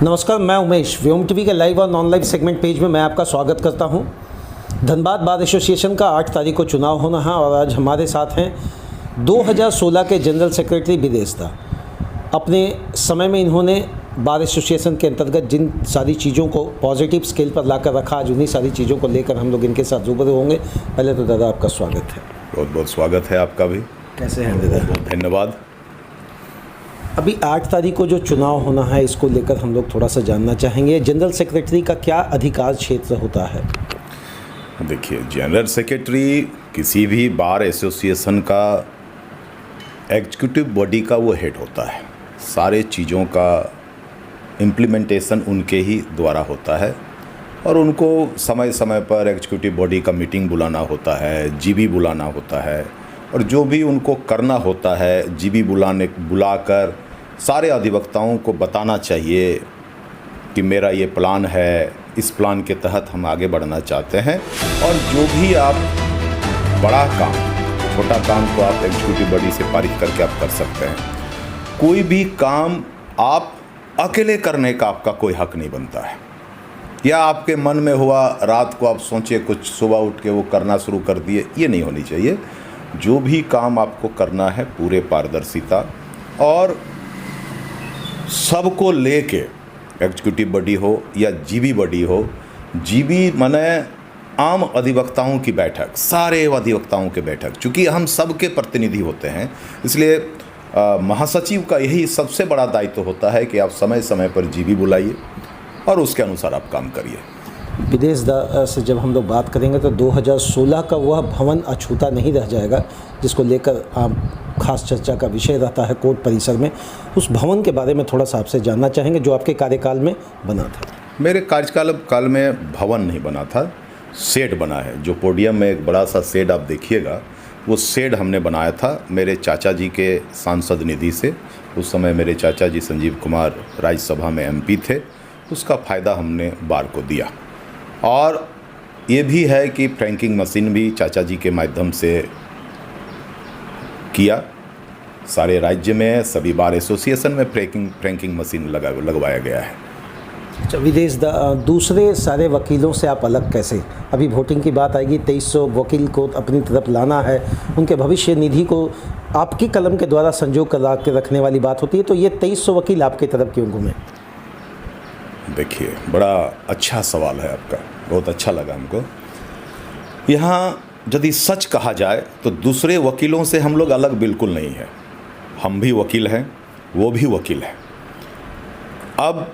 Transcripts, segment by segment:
नमस्कार, मैं उमेश। व्योम टीवी के लाइव और नॉन लाइव सेगमेंट पेज में मैं आपका स्वागत करता हूं। धनबाद बार एसोसिएशन का 8 तारीख को चुनाव होना है और आज हमारे साथ हैं 2016 के जनरल सेक्रेटरी विदेश दा। अपने समय में इन्होंने बार एसोसिएशन के अंतर्गत जिन सारी चीज़ों को पॉजिटिव स्केल पर लाकर रखा, आज उन्हीं सारी चीज़ों को लेकर हम लोग इनके साथ रूबरू होंगे। पहले तो दादा आपका स्वागत है। बहुत बहुत स्वागत है आपका भी। कैसे हैं दादा? बहुत धन्यवाद। अभी 8 तारीख को जो चुनाव होना है, इसको लेकर हम लोग थोड़ा सा जानना चाहेंगे। जनरल सेक्रेटरी का क्या अधिकार क्षेत्र होता है? देखिए, जनरल सेक्रेटरी किसी भी बार एसोसिएशन का एग्जीक्यूटिव बॉडी का वो हेड होता है। सारे चीज़ों का इम्प्लीमेंटेशन उनके ही द्वारा होता है और उनको समय समय पर एग्जीक्यूटिव बॉडी का मीटिंग बुलाना होता है, जीबी बुलाना होता है और जो भी उनको करना होता है जीबी बुलाकर सारे अधिवक्ताओं को बताना चाहिए कि मेरा ये प्लान है, इस प्लान के तहत हम आगे बढ़ना चाहते हैं। और जो भी आप बड़ा काम, छोटा काम को आप एग्जीक्यूटिव बॉडी से पारित करके आप कर सकते हैं। कोई भी काम आप अकेले करने का आपका कोई हक नहीं बनता है। या आपके मन में हुआ, रात को आप सोचे कुछ, सुबह उठ के वो करना शुरू कर दिए, ये नहीं होनी चाहिए। जो भी काम आपको करना है पूरे पारदर्शिता और सबको लेके, एग्जीक्यूटिव बॉडी हो या जीबी बॉडी हो। जीबी माने आम अधिवक्ताओं की बैठक, सारे अधिवक्ताओं के बैठक। चूँकि हम सबके प्रतिनिधि होते हैं, इसलिए महासचिव का यही सबसे बड़ा दायित्व होता है कि आप समय समय पर जीबी बुलाइए और उसके अनुसार आप काम करिए। विदेश से जब हम लोग बात करेंगे तो 2016 का वह भवन अछूता नहीं रह जाएगा, जिसको लेकर आप खास चर्चा का विषय रहता है कोर्ट परिसर में। उस भवन के बारे में थोड़ा सा आपसे जानना चाहेंगे जो आपके कार्यकाल में बना था। मेरे कार्यकाल में भवन नहीं बना था, शेड बना है। जो पोडियम में एक बड़ा सा शेड आप देखिएगा, वो शेड हमने बनाया था मेरे चाचा जी के सांसद निधि से। उस समय मेरे चाचा जी संजीव कुमार राज्यसभा में एमपी थे, उसका फ़ायदा हमने बार को दिया। और ये भी है कि फ्रैंकिंग मशीन भी चाचा जी के माध्यम से किया। सारे राज्य में सभी बार एसोसिएशन में फ्रैंकिंग मशीन लगवाया गया है। अच्छा विदेश, दूसरे सारे वकीलों से आप अलग कैसे? अभी वोटिंग की बात आएगी, 2300 वकील को अपनी तरफ लाना है, उनके भविष्य निधि को आपकी कलम के द्वारा संजो कर के रखने वाली बात होती है, तो ये 2300 वकील आपकी तरफ क्यों घूमे? देखिए, बड़ा अच्छा सवाल है आपका, बहुत अच्छा लगा हमको। यहाँ यदि सच कहा जाए तो दूसरे वकीलों से हम लोग अलग बिल्कुल नहीं है। हम भी वकील हैं, वो भी वकील हैं। अब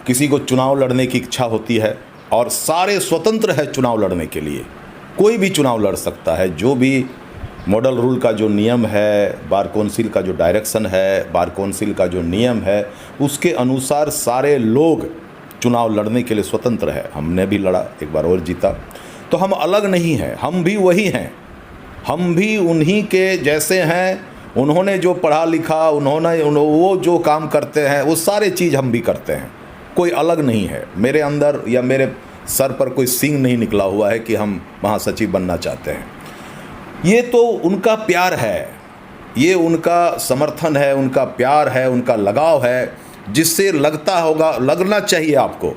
किसी को चुनाव लड़ने की इच्छा होती है और सारे स्वतंत्र है चुनाव लड़ने के लिए, कोई भी चुनाव लड़ सकता है। जो भी मॉडल रूल का जो नियम है, बार कौंसिल का जो डायरेक्शन है, बार कौंसिल का जो नियम है, उसके अनुसार सारे लोग चुनाव लड़ने के लिए स्वतंत्र है। हमने भी लड़ा, एक बार और जीता, तो हम अलग नहीं हैं, हम भी वही हैं। हम भी उन्हीं के जैसे हैं। उन्होंने जो पढ़ा लिखा, उन्होंने वो जो काम करते हैं, वो सारे चीज़ हम भी करते हैं। कोई अलग नहीं है। मेरे अंदर या मेरे सर पर कोई सींग नहीं निकला हुआ है कि हम महासचिव बनना चाहते हैं। ये तो उनका प्यार है, ये उनका समर्थन है, उनका प्यार है, उनका लगाव है, जिससे लगना चाहिए आपको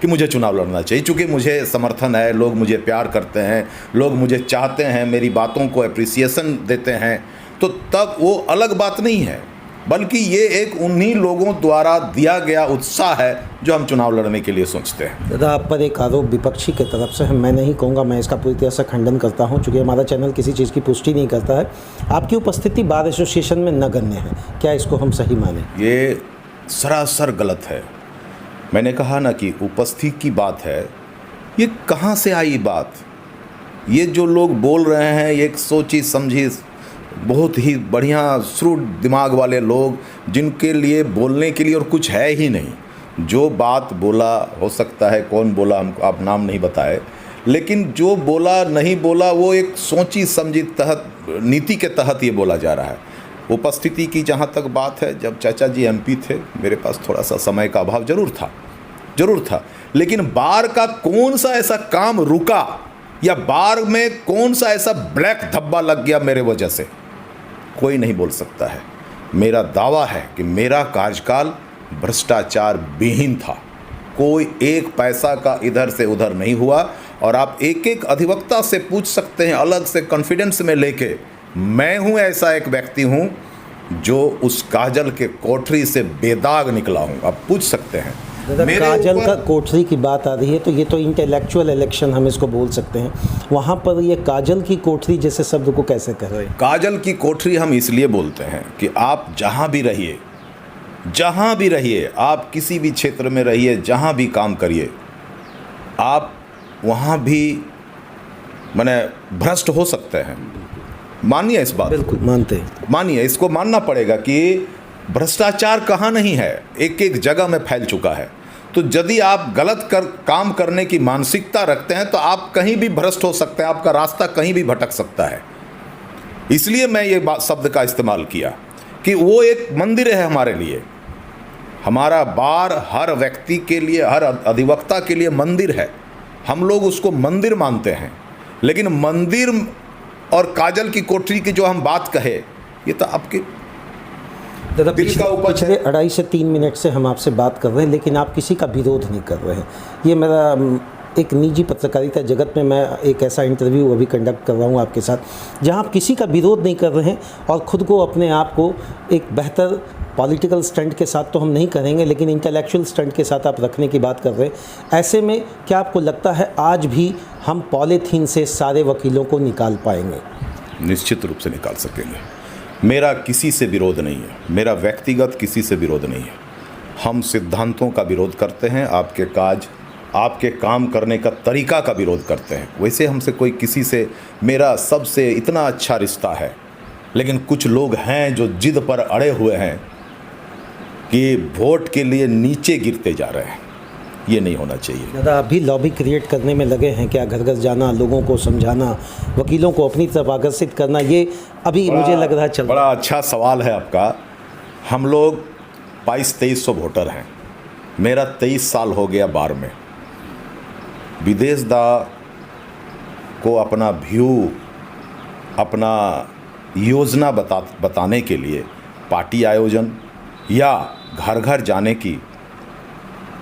कि मुझे चुनाव लड़ना चाहिए। चूँकि मुझे समर्थन है, लोग मुझे प्यार करते हैं, लोग मुझे चाहते हैं, मेरी बातों को अप्रिसिएशन देते हैं, तो तब वो अलग बात नहीं है, बल्कि ये एक उन्हीं लोगों द्वारा दिया गया उत्साह है जो हम चुनाव लड़ने के लिए सोचते हैं। दादा, आप पर एक आरोप विपक्षी की तरफ से है, मैं नहीं कहूँगा, मैं इसका पूरी तरह से खंडन करता हूँ, चूँकि हमारा चैनल किसी चीज़ की पुष्टि नहीं करता है। आपकी उपस्थिति बार एसोसिएशन में नगण्य है, क्या इसको हम सही माने? ये सरासर गलत है। मैंने कहा ना कि उपस्थिति की बात है, ये कहाँ से आई बात? ये जो लोग बोल रहे हैं, एक सोची समझी, बहुत ही बढ़िया श्रूड दिमाग वाले लोग, जिनके लिए बोलने के लिए और कुछ है ही नहीं। जो बात बोला, हो सकता है कौन बोला हमको आप नाम नहीं बताए, लेकिन जो बोला नहीं बोला वो एक सोची समझी नीति के तहत ये बोला जा रहा है। उपस्थिति की जहाँ तक बात है, जब चाचा जी एमपी थे, मेरे पास थोड़ा सा समय का अभाव जरूर था, लेकिन बार का कौन सा ऐसा काम रुका या बार में कौन सा ऐसा ब्लैक धब्बा लग गया मेरे वजह से, कोई नहीं बोल सकता है। मेरा दावा है कि मेरा कार्यकाल भ्रष्टाचार विहीन था। कोई एक पैसा का इधर से उधर नहीं हुआ। और आप एक एक अधिवक्ता से पूछ सकते हैं अलग से कॉन्फिडेंस में लेके, मैं हूं ऐसा एक व्यक्ति हूं जो उस काजल के कोठरी से बेदाग निकला हूं। आप पूछ सकते हैं। मेरे काजल का कोठरी की बात आ रही है तो ये तो इंटेलेक्चुअल इलेक्शन हम इसको बोल सकते हैं, वहाँ पर ये काजल की कोठरी जैसे शब्द को कैसे कह रहे हैं? काजल की कोठरी हम इसलिए बोलते हैं कि आप जहाँ भी रहिए, जहाँ भी रहिए, आप किसी भी क्षेत्र में रहिए, जहाँ भी काम करिए, आप वहाँ भी माने भ्रष्ट हो सकते हैं। मानिए इस बात, बिल्कुल मानते हैं, मानिए, इसको मानना पड़ेगा कि भ्रष्टाचार कहाँ नहीं है, एक एक जगह में फैल चुका है। तो यदि आप गलत काम करने की मानसिकता रखते हैं तो आप कहीं भी भ्रष्ट हो सकते हैं, आपका रास्ता कहीं भी भटक सकता है। इसलिए मैं ये शब्द का इस्तेमाल किया कि वो एक मंदिर है हमारे लिए। हमारा बार हर व्यक्ति के लिए, हर अधिवक्ता के लिए मंदिर है। हम लोग उसको मंदिर मानते हैं। लेकिन मंदिर और काजल की कोठरी की जो हम बात कहे, ये तो आपके दादा दिल का उपज पिछले है। 2.5 से 3 मिनट से हम आपसे बात कर रहे हैं, लेकिन आप किसी का विरोध नहीं कर रहे हैं। ये मेरा एक निजी पत्रकारिता जगत में मैं एक ऐसा इंटरव्यू अभी कंडक्ट कर रहा हूँ आपके साथ, जहाँ आप किसी का विरोध नहीं कर रहे हैं और ख़ुद को, अपने आप को एक बेहतर पॉलिटिकल स्टंट के साथ तो हम नहीं करेंगे, लेकिन इंटेलेक्चुअल स्टंट के साथ आप रखने की बात कर रहे हैं। ऐसे में क्या आपको लगता है आज भी हम पॉलीथीन से सारे वकीलों को निकाल पाएंगे? निश्चित रूप से निकाल सकेंगे। मेरा किसी से विरोध नहीं है, मेरा व्यक्तिगत किसी से विरोध नहीं है। हम सिद्धांतों का विरोध करते हैं, आपके काम करने का तरीका का विरोध करते हैं। वैसे हमसे कोई किसी से, मेरा सबसे इतना अच्छा रिश्ता है। लेकिन कुछ लोग हैं जो जिद पर अड़े हुए हैं कि वोट के लिए नीचे गिरते जा रहे हैं। ये नहीं होना चाहिए। दादा अभी लॉबी क्रिएट करने में लगे हैं क्या? घर घर जाना, लोगों को समझाना, वकीलों को अपनी तरफ आकर्षित करना, ये अभी मुझे लग रहा है चल। बड़ा अच्छा सवाल है आपका। हम लोग 2200-2300 वोटर हैं। मेरा 23 साल हो गया बार में। विदेश दा को अपना व्यू, अपना योजना बताने के लिए पार्टी आयोजन या घर घर जाने की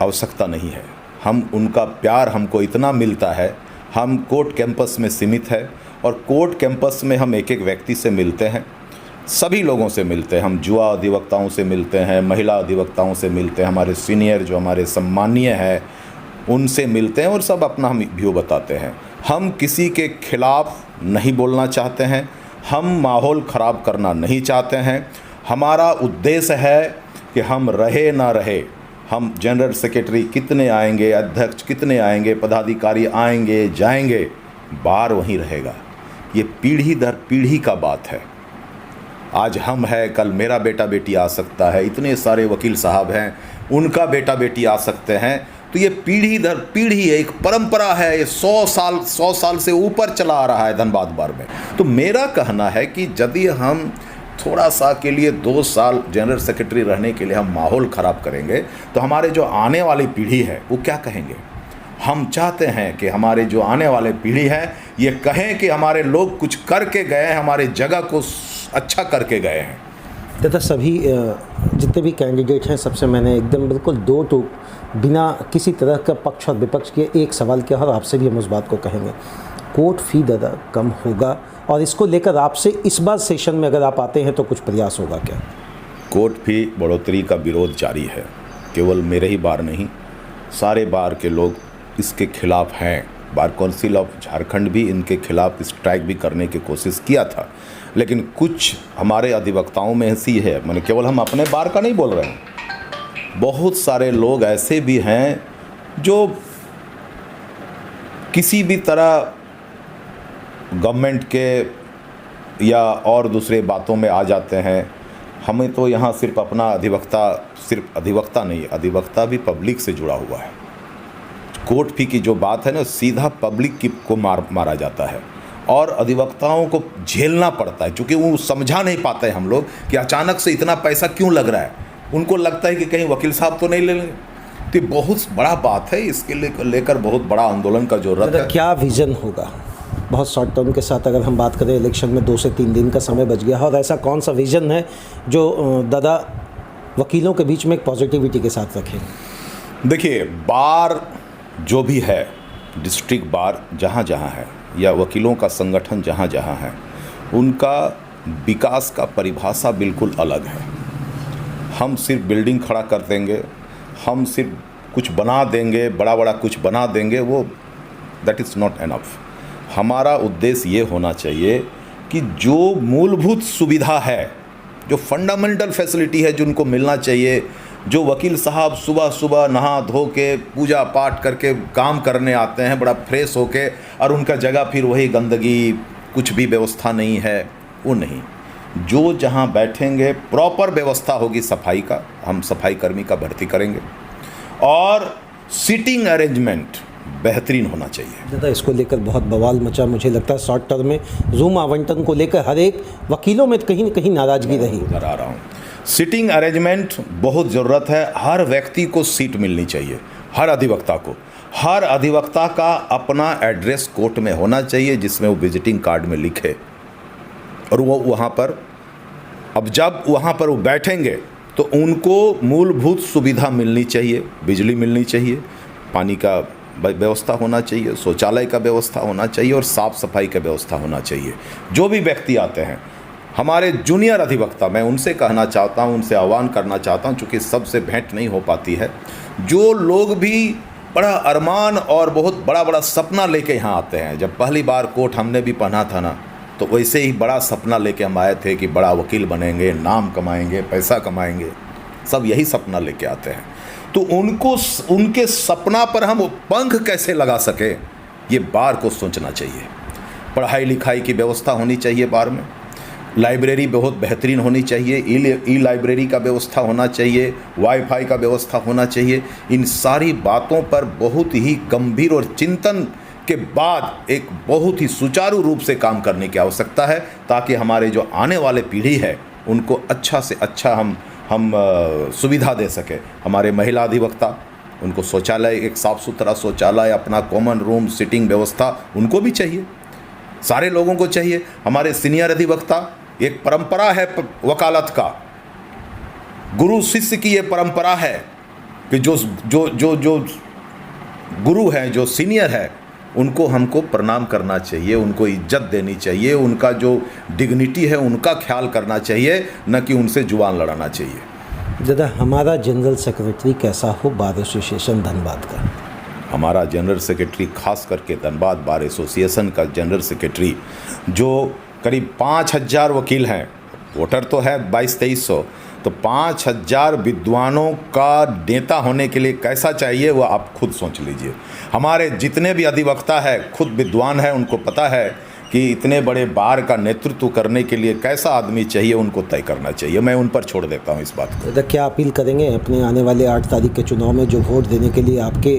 आवश्यकता नहीं है। हम उनका प्यार हमको इतना मिलता है। हम कोर्ट कैंपस में सीमित है और कोर्ट कैंपस में हम एक एक व्यक्ति से मिलते हैं, सभी लोगों से मिलते हैं। हम युवा अधिवक्ताओं से मिलते हैं, महिला अधिवक्ताओं से मिलते हैं, हमारे सीनियर जो हमारे सम्मानीय हैं उनसे मिलते हैं और सब अपना हम व्यू बताते हैं। हम किसी के खिलाफ नहीं बोलना चाहते हैं, हम माहौल ख़राब करना नहीं चाहते हैं। हमारा उद्देश्य है कि हम रहे ना रहे, हम जनरल सेक्रेटरी कितने आएंगे, अध्यक्ष कितने आएंगे, पदाधिकारी आएंगे जाएंगे, बार वहीं रहेगा। ये पीढ़ी दर पीढ़ी का बात है। आज हम हैं, कल मेरा बेटा बेटी आ सकता है, इतने सारे वकील साहब हैं, उनका बेटा बेटी आ सकते हैं। तो ये पीढ़ी दर पीढ़ी है, एक परंपरा है। ये 100 साल से ऊपर चला आ रहा है धनबाद बार में। तो मेरा कहना है कि यदि हम थोड़ा सा के लिए 2 साल जनरल सेक्रेटरी रहने के लिए हम माहौल ख़राब करेंगे तो हमारे जो आने वाली पीढ़ी है वो क्या कहेंगे? हम चाहते हैं कि हमारे जो आने वाले पीढ़ी है ये कहें कि हमारे लोग कुछ करके गए हैं, हमारे जगह को अच्छा करके गए हैं। दादा सभी जितने भी कैंडिडेट हैं सबसे मैंने एकदम बिल्कुल दो टूक बिना किसी तरह का पक्ष और विपक्ष के एक सवाल किया और आपसे भी हम उस बात को कहेंगे। कोर्ट फी दादा कम होगा और इसको लेकर आपसे इस बार सेशन में अगर आप आते हैं तो कुछ प्रयास होगा क्या? कोर्ट फी बढ़ोतरी का विरोध जारी है। केवल मेरे ही बार नहीं, सारे बार के लोग इसके खिलाफ हैं। बार काउंसिल ऑफ झारखंड भी इनके खिलाफ स्ट्राइक भी करने की कोशिश किया था, लेकिन कुछ हमारे अधिवक्ताओं में ऐसी है, मैंने केवल हम अपने बार का नहीं बोल रहे हैं, बहुत सारे लोग ऐसे भी हैं जो किसी भी तरह गवर्नमेंट के या और दूसरे बातों में आ जाते हैं। हमें तो यहाँ सिर्फ अपना अधिवक्ता नहीं, अधिवक्ता भी पब्लिक से जुड़ा हुआ है। कोर्ट फी की जो बात है ना, सीधा पब्लिक को मारा जाता है और अधिवक्ताओं को झेलना पड़ता है, क्योंकि वो समझा नहीं पाते हैं हम लोग कि अचानक से इतना पैसा क्यों लग रहा है। उनको लगता है कि कहीं वकील साहब तो नहीं ले लेंगे। तो बहुत बड़ा बात है, इसके लेकर बहुत बड़ा आंदोलन का जरूरत है। क्या विज़न होगा बहुत शॉर्ट टर्म के साथ अगर हम बात करें? इलेक्शन में 2 से 3 दिन का समय बच गया और ऐसा कौन सा विज़न है जो दादा वकीलों के बीच में एक पॉजिटिविटी के साथ रखें? देखिए, बार जो भी है, डिस्ट्रिक्ट बार जहाँ जहाँ है या वकीलों का संगठन जहाँ जहाँ है, उनका विकास का परिभाषा बिल्कुल अलग है। हम सिर्फ बिल्डिंग खड़ा कर देंगे, हम सिर्फ कुछ बना देंगे, बड़ा बड़ा कुछ बना देंगे, वो दैट इज़ नॉट एनफ। हमारा उद्देश्य ये होना चाहिए कि जो मूलभूत सुविधा है, जो फंडामेंटल फैसिलिटी है, जिनको मिलना चाहिए, जो वकील साहब सुबह सुबह नहा धो के पूजा पाठ करके काम करने आते हैं बड़ा फ्रेश होके, और उनका जगह फिर वही गंदगी, कुछ भी व्यवस्था नहीं है, वो नहीं। जो जहाँ बैठेंगे प्रॉपर व्यवस्था होगी सफाई का, हम सफाई कर्मी का भर्ती करेंगे, और सीटिंग अरेंजमेंट बेहतरीन होना चाहिए। दादा, इसको लेकर बहुत बवाल मचा। मुझे लगता है शॉर्ट टर्म में रूम आवंटन को लेकर हर एक वकीलों में कहीं न कहीं नाराजगी रही। उधर आ रहा हूँ। सीटिंग अरेंजमेंट बहुत ज़रूरत है। हर व्यक्ति को सीट मिलनी चाहिए, हर अधिवक्ता को। हर अधिवक्ता का अपना एड्रेस कोर्ट में होना चाहिए, जिसमें वो विजिटिंग कार्ड में लिखे, और वो वहाँ पर, अब जब वहाँ पर वो बैठेंगे तो उनको मूलभूत सुविधा मिलनी चाहिए। बिजली मिलनी चाहिए, पानी का व्यवस्था होना चाहिए, शौचालय का व्यवस्था होना चाहिए, और साफ़ सफाई का व्यवस्था होना चाहिए। जो भी व्यक्ति आते हैं, हमारे जूनियर अधिवक्ता, मैं उनसे कहना चाहता हूं, उनसे आह्वान करना चाहता हूं, चूँकि सबसे भेंट नहीं हो पाती है, जो लोग भी बड़ा अरमान और बहुत बड़ा बड़ा सपना लेके यहाँ आते हैं। जब पहली बार कोर्ट हमने भी पढ़ा था ना, तो वैसे ही बड़ा सपना लेके हम आए थे कि बड़ा वकील बनेंगे, नाम कमाएंगे, पैसा कमाएंगे, सब यही सपना लेके आते हैं। तो उनको, उनके सपना पर हम पंख कैसे लगा सके, ये बार को सोचना चाहिए। पढ़ाई लिखाई की व्यवस्था होनी चाहिए बार में, लाइब्रेरी बहुत बेहतरीन होनी चाहिए, ई लाइब्रेरी का व्यवस्था होना चाहिए, वाईफाई का व्यवस्था होना चाहिए। इन सारी बातों पर बहुत ही गंभीर और चिंतन के बाद एक बहुत ही सुचारू रूप से काम करने की आवश्यकता है, ताकि हमारे जो आने वाले पीढ़ी है उनको अच्छा से अच्छा हम सुविधा दे सके। हमारे महिला अधिवक्ता, उनको शौचालय, एक साफ़ सुथरा शौचालय, अपना कॉमन रूम, सिटिंग व्यवस्था उनको भी चाहिए, सारे लोगों को चाहिए। हमारे सीनियर अधिवक्ता, एक परंपरा है वकालत का, गुरु शिष्य की ये परंपरा है कि जो गुरु हैं, जो सीनियर है, उनको हमको प्रणाम करना चाहिए, उनको इज्जत देनी चाहिए, उनका जो डिग्निटी है उनका ख्याल करना चाहिए, न कि उनसे जुबान लड़ाना चाहिए। दादा, हमारा जनरल सेक्रेटरी कैसा हो बार एसोसिएशन धनबाद का? हमारा जनरल सेक्रेटरी, खास करके धनबाद बार एसोसिएशन का जनरल सेक्रेटरी, जो करीब 5000 वकील हैं, वोटर तो है 2200-2300, तो 5000 विद्वानों का नेता होने के लिए कैसा चाहिए वो आप खुद सोच लीजिए। हमारे जितने भी अधिवक्ता है खुद विद्वान हैं, उनको पता है कि इतने बड़े बार का नेतृत्व करने के लिए कैसा आदमी चाहिए, उनको तय करना चाहिए। मैं उन पर छोड़ देता हूँ इस बात को। दादा, क्या अपील करेंगे अपने आने वाले 8 तारीख के चुनाव में, जो वोट देने के लिए आपके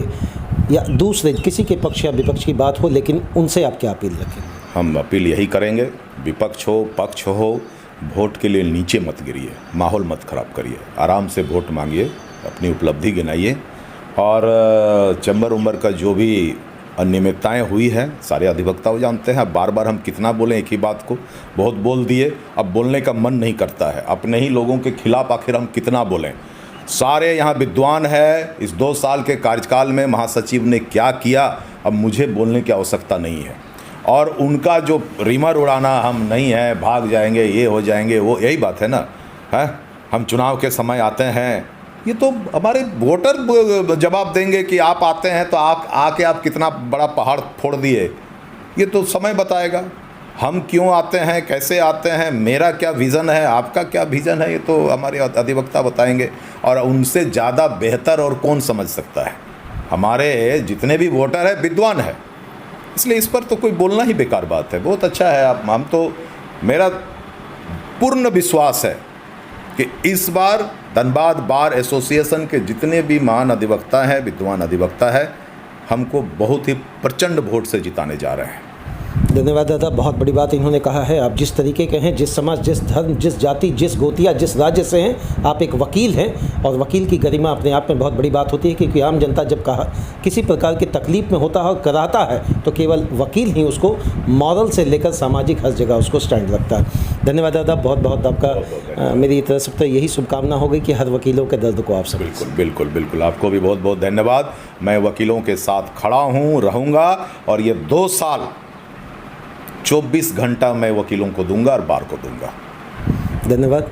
या दूसरे किसी के पक्ष या विपक्ष की बात हो, लेकिन उनसे आप क्या अपील रखें? हम अपील यही करेंगे, विपक्ष हो पक्ष हो, वोट के लिए नीचे मत गिरिए, माहौल मत ख़राब करिए, आराम से वोट मांगिए, अपनी उपलब्धि गिनाइए, और चैम्बर उम्बर का जो भी अनियमितताएँ हुई हैं सारे अधिवक्ता जानते हैं। अब बार बार हम कितना बोलें एक ही बात को, बहुत बोल दिए, अब बोलने का मन नहीं करता है। अपने ही लोगों के खिलाफ आखिर हम कितना बोलें? सारे यहाँ विद्वान है, इस 2 साल के कार्यकाल में महासचिव ने क्या किया, अब मुझे बोलने की आवश्यकता नहीं है। और उनका जो रीमर उड़ाना, हम नहीं हैं, भाग जाएंगे, ये हो जाएंगे, वो यही बात है ना, है? हम चुनाव के समय आते हैं, ये तो हमारे वोटर जवाब देंगे कि आप आते हैं तो आके आप कितना बड़ा पहाड़ फोड़ दिए, ये तो समय बताएगा। हम क्यों आते हैं, कैसे आते हैं, मेरा क्या विज़न है, आपका क्या विज़न है, ये तो हमारे अधिवक्ता बताएंगे, और उनसे ज़्यादा बेहतर और कौन समझ सकता है। हमारे जितने भी वोटर हैं विद्वान है, इसलिए इस पर तो कोई बोलना ही बेकार बात है। बहुत अच्छा है आप, हम तो, मेरा पूर्ण विश्वास है कि इस बार धनबाद बार एसोसिएशन के जितने भी महान अधिवक्ता हैं, विद्वान अधिवक्ता हैं, हमको बहुत ही प्रचंड वोट से जिताने जा रहे हैं। धन्यवाद दादा, बहुत बड़ी बात इन्होंने कहा है। आप जिस तरीके के हैं, जिस समाज, जिस धर्म, जिस जाति, जिस गोतिया, जिस राज्य से हैं, आप एक वकील हैं और वकील की गरिमा अपने आप में बहुत बड़ी बात होती है, क्योंकि आम जनता जब किसी प्रकार की तकलीफ में होता है और कराता है तो केवल वकील ही उसको मॉरल से लेकर सामाजिक हर जगह उसको स्टैंड रखता है। धन्यवाद दादा, बहुत बहुत आपका मेरी तरफ से तो यही शुभकामना होगी कि हर वकीलों के दर्द को आप समझें। बिल्कुल बिल्कुल बिल्कुल, आपको भी बहुत बहुत धन्यवाद। मैं वकीलों के साथ खड़ा हूँ, रहूँगा, और ये 2 साल 24 घंटा मैं वकीलों को दूंगा और बार को दूंगा। धन्यवाद।